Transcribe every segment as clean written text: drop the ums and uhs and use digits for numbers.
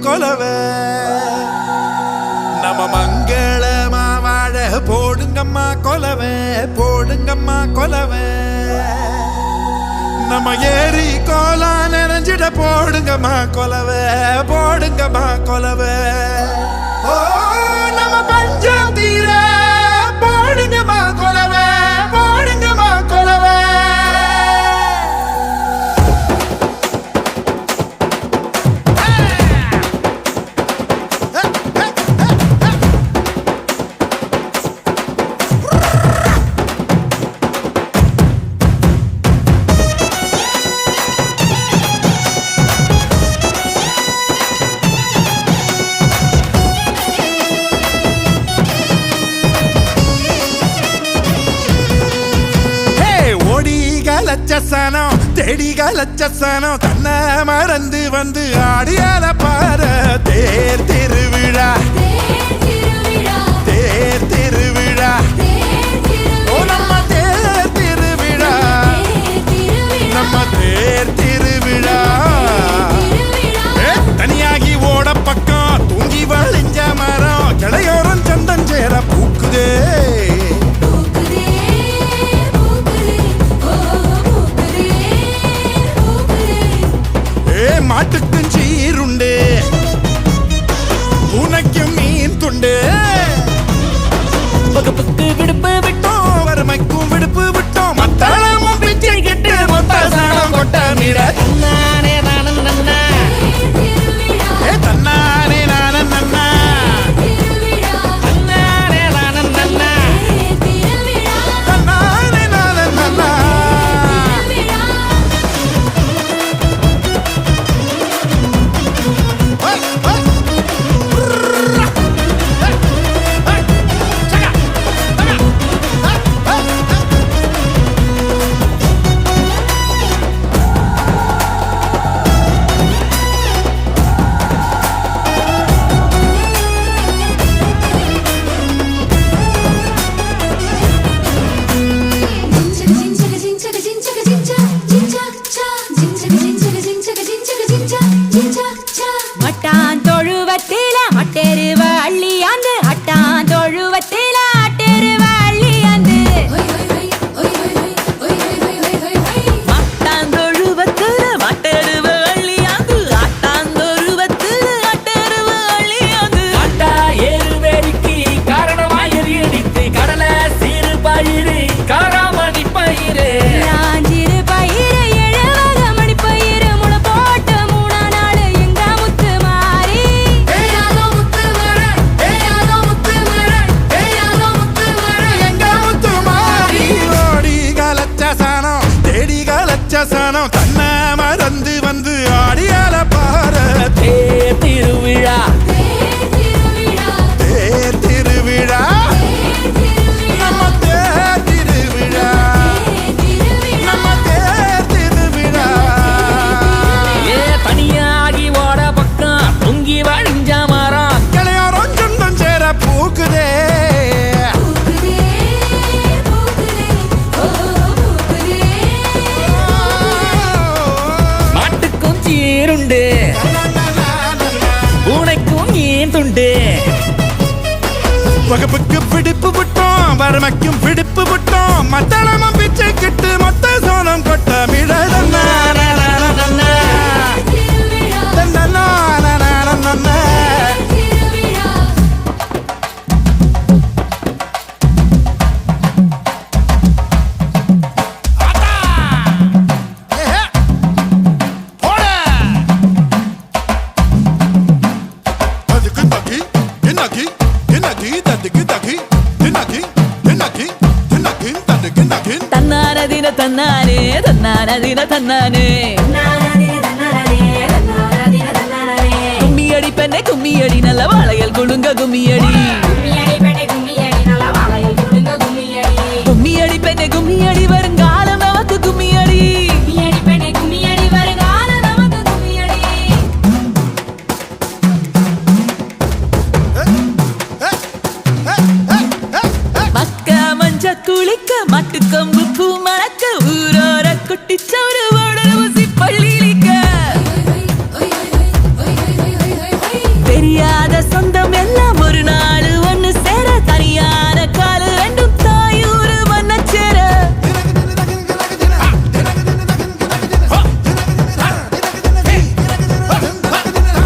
கொலவே நம்ம மங்களமா வாழ போடுங்கம்மா கொலவே போடுங்கம்மா கொலவே நம்ம ஏரி கோலா நிறைஞ்சிட போடுங்கம்மா கொலவே போடுங்கம்மா கொலவே ஓ நம்ம பஞ்சம் தீர போடுங்கம்மா கொலவே போடுங்கம்மா கொலவே லட்சசனம் தேடிக லட்சசனம் தன்னை மறந்து வந்து ஆடியால பாரு தேர் திருவிழா தேர் திருவிழா ஓ நம்ம தேர் திருவிழா நம்ம தேர் திருவிழா தனியாகி ஓட பக்கம் தூங்கி வழிஞ்ச மரம் கிளையோரம் சந்தன் சேர பூக்குதே மாட்டுக்கும் சீருண்டு உனக்கும் மீன் துண்டு வகுப்புக்கு விடுப்பு விட்டோம் வறுமைக்கும் விடுப்பு விட்டோம் மத்தாளமும் பிச்சை கெட்டு மொத்த சாணம் கொட்ட மீற தன்னானே நானும் நன்னா தன்னானே நானும் நன்னா தன்னானே நானும் நன்னா தன்னானே நானும் நன்னா தன்னை மறந்து வந்து ஆடியால பாரு தேர் திருவிழா தேர் திருவிழா நம்ம தேர் திருவிழா நம்ம தேர் திருவிழா ஏ தனியாகி ஓட பக்கம் தொங்கி வழிஞ்ச மரம் கிளையாரம் சொந்தம் சேர பூக்குதே உனக்கும் ஏன் துண்டு வகுப்புக்கு பிடிப்பு விட்டோம் வறுமைக்கும் பிடிப்பு விட்டோம் மத்தளமும் பிச்சை கிட்டு மொத்த சோனம் கொட்ட மிட தன்னானதின தன்னானே தன்னானதின தன்னானே கும்மியடி பெண்ணே கும்மியடி நல்ல வாழையல் குழுங்க கும்மியடி கும்மியடி பெண்ணே கும்மியடி வருங்காலம் நமக்கு கும்மியடி குளிக்க மட்டுக்கம்பு பூ மணக்க ஊரோர குட்டிச்சவரு ஓடர ஊசி பள்ளியிலிக்க தெரியாத சொந்தம் எல்லாம் ஒரு நாள் ஒண்ணு சேர தனியான காலு ரெண்டும் தாயூரு மண்ண சேர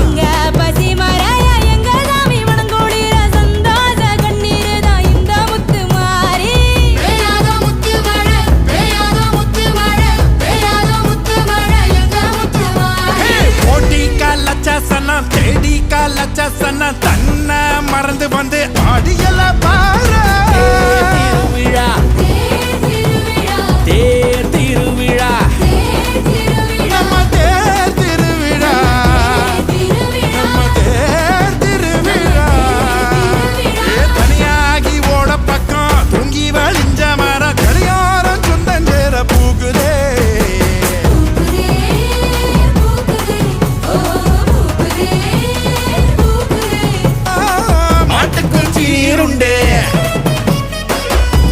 இங்க பசி மராயா எங்க சாமி மனங்கோடிர சந்தோஷ கண்ணீர் தான் இந்த முத்து மாறி பேயாத முத்து மழை பேயாத முத்து மழை பேயாத முத்து மழை எங்க முத்து மாறி கோடி காலச்ச சனம் தேடி காலச்ச சனம் தன்னை மறந்து வந்து ஆடியல பாரு திருவிழா தேர் திருவிழா நம்ம தேர் திருவிழா நம்ம தேர் திருவிழா தனியாகி ஓட பக்கம் தூங்கி வழிஞ்ச மரம் கடியாரம் சுந்தஞ்சேர பூக்குதே மாட்டுக்கும் சீருண்டு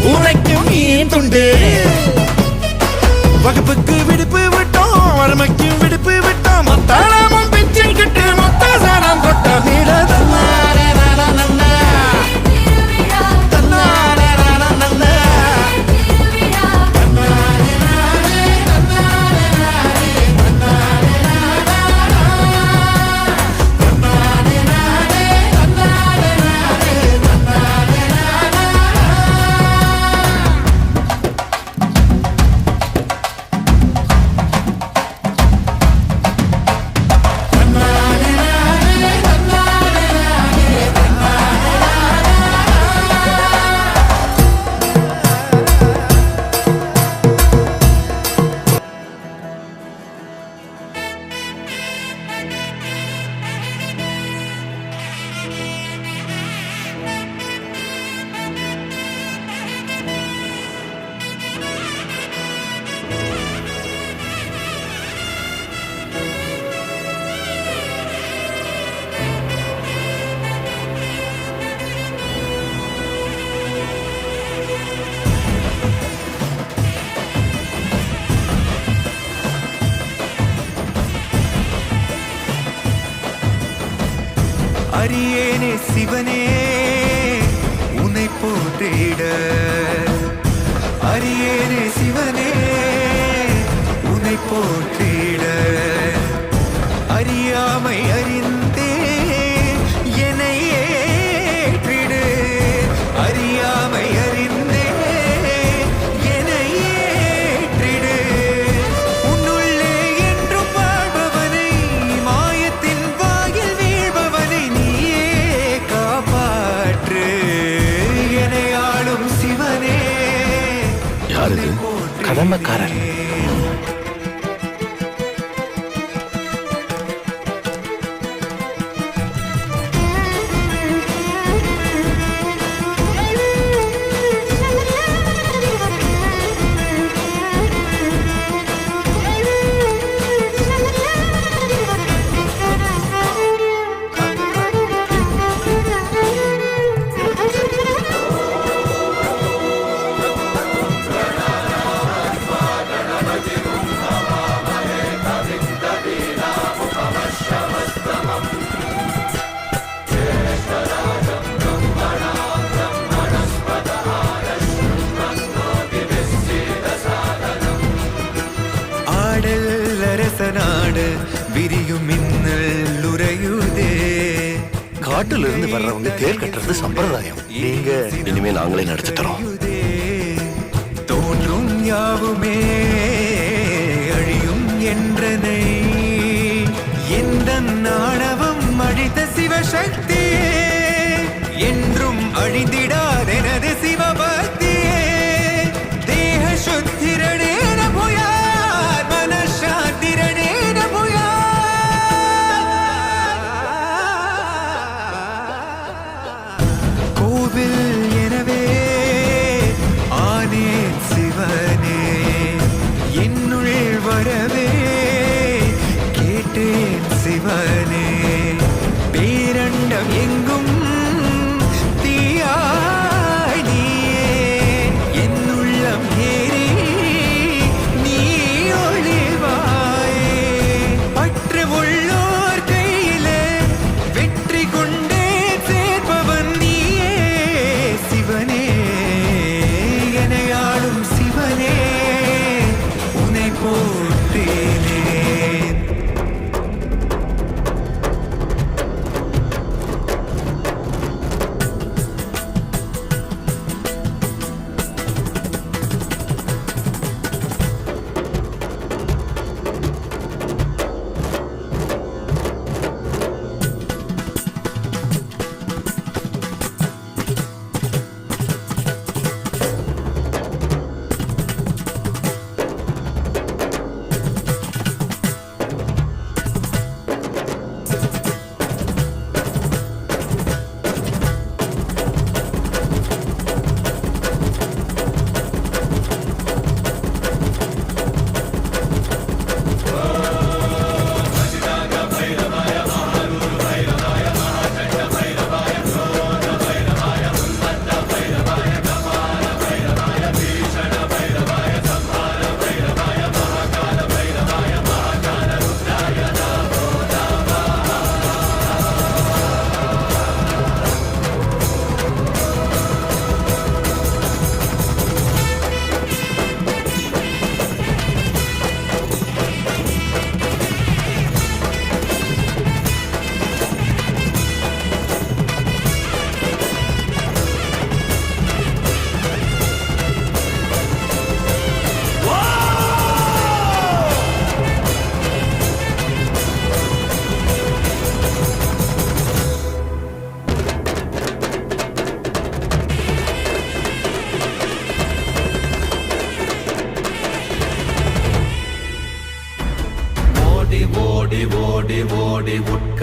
பூனைக்கும் மீன் துண்டு வகுப்புக்கு விடுப்பு விட்டோம் வறுமைக்கும் விடுப்பு விட்டோம் மொத்தாளமும் பிச்சை கிட்டு மொத்த சாரம் கொட்ட மீட தன்னாரே நன்னா தன்னாரே நன்னா அரியேனே சிவனே உன்னை போற்றிட அரியேனே சிவனே உன்னை போற்றிட அறியாமை அறிந்தே என்னை ஏற்றிடு அறியாமை அறிந்தே என்னை ஏற்றிடு உன்னுள்ளே என்றும் வாழ்பவனை மாயத்தின் வாயில் வீழ்பவனை நீயே காப்பாற்று என்னை ஆளும் சிவனே யாரது கடமைக்காரன் நாடு விரியும் மின்னல் உறையுதே காட்டுல இருந்து வர்றவங்க தேர் கட்டுறது சம்பிரதாயம். நீங்க இனிமே நாங்களே நடத்தி தரோம். தோன்றும் யாவுமே அழியும் என்றனை எந்த நாணவம் அழித்த சிவசக்தியே என்றும் அழிந்திடாதெனது சிவபக்தியே தேக சுத்திரணேன புயார் மனசாத்திரணேன புயார் கோவில் எனவே ஆனேன் சிவனே என்னுள் வரவே கேட்டேன் சிவனே பேரண்டம் எங்கும் தீயாய் நீயே என்னுள்ளம் ஏறி நீ ஒளிவாயே பற்று உள்ளோர் கையிலே வெற்றி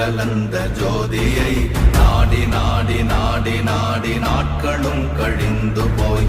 கலந்த ஜோதியை நாடி நாடி நாடி நாடி நாட்களும் கழிந்து போய்